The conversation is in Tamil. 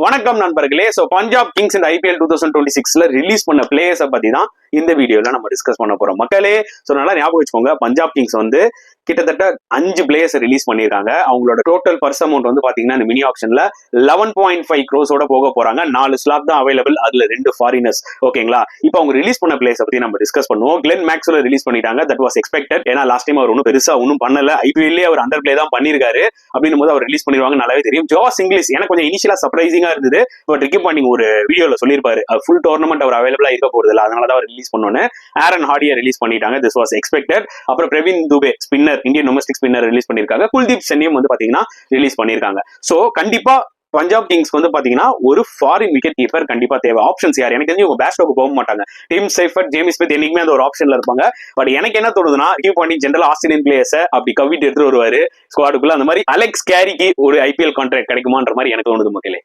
வணக்கம் நண்பர்களே. சோ பஞ்சாப் கிங்ஸ் இந்த ஐபிஎல் 2026ல ரிலீஸ் பண்ண பிளேயர்ஸை பத்தி தான் இந்த வீடியோல நம்ம டிஸ்கஸ் பண்ண போறோம் மக்களே. சோ நல்லா ஞாபகம் வச்சுக்கோங்க, பஞ்சாப் கிங்ஸ் வந்து கிட்டத்தட்ட 5 பிளேயர்ஸ் ரிலீஸ் பண்ணிருக்காங்க. அவங்களோட டோட்டல் பர்ஸ் அமௌண்ட் வந்து பாத்தீங்கன்னா இந்த மினி ஆப்ஷன்ல 11.5 crores போக போறாங்க. 4 ஸ்லாட் தான் அவைலபிள், அதுல 2 ஃபாரினர்ஸ். ஓகேங்களா? இப்போ அவங்க ரிலீஸ் பண்ண பிளேயர்ஸ் பத்தி நம்ம டிஸ்கஸ் பண்ணுவோம். கிளென் மேக்ஸ்வெல் ரிலீஸ் பண்ணிட்டாங்க. That was expected. ஏன்னா லாஸ்ட் டைம் அவர் ஒன்றும் பெருசா ஒன்றும் பண்ணல. ஐபிஎல்லே அவர் அண்டர் பிளே தான் பண்ணிருக்காரு. அப்படின்னும் போது அவர் ரிலீஸ் பண்ணிடுவாங்க நல்லாவே தெரியும். ஜோஸ் இங்கிலீஷ் எனக்கு கொஞ்சம் இனிஷியலா சர்ப்ரைசிங்கா இருந்தது. பட் ரிக்கி பாண்டிங் ஒரு வீடியோல சொல்லியிருப்பாரு ஃபுல் டோர்னமெண்ட் அவர் அவைலபிளா இருக்க போறது இல்லை, அதனால தான் அவர் ரிலீஸ் பண்ணோன்னு. ஆரன் ஹார்டியை ரிலீஸ் பண்ணிட்டாங்க. This was expected. அப்புறம் Praveen Dubey spinner, Indian domestic spinner release பண்ணிருக்காங்க. குல்தீப் சென்னையும் வந்து பாத்தீங்கன்னா ரிலீஸ் பண்ணிருக்காங்க. சோ கண்டிப்பா பஞ்சாப் கிங்ஸ் வந்து பாத்தீங்கன்னா ஒரு ஃபாரின் விக்கெட் கீப்பர் கண்டிப்பா தேவை. ஆப்ஷன்ஸ் யார்? எனக்கு தெரிஞ்சு பேஸ்டோக்கு போக மாட்டாங்க. டிம் சைஃபர்ட், ஜேம்ஸ் ஸ்மித் என்னைக்குமே அந்த ஒரு ஆப்ஷன்ல இருப்பாங்க. பட் எனக்கு என்ன தோணுதுன்னா, ரிக்கி பாண்டிங் ஜெனரல் ஆஸ்திரேலியன் பிளேயர்ஸை அப்படி கவிட்டு எடுத்துட்டு வருவாரு ஸ்குவாடுக்குள்ள. அந்த மாதிரி அலெக்ஸ் கேரிக்கு ஒரு ஐபிஎல் கான்ட்ராக்ட் கிடைக்குமான்ற மாதிரி எனக்கு தோணுது மக்களே.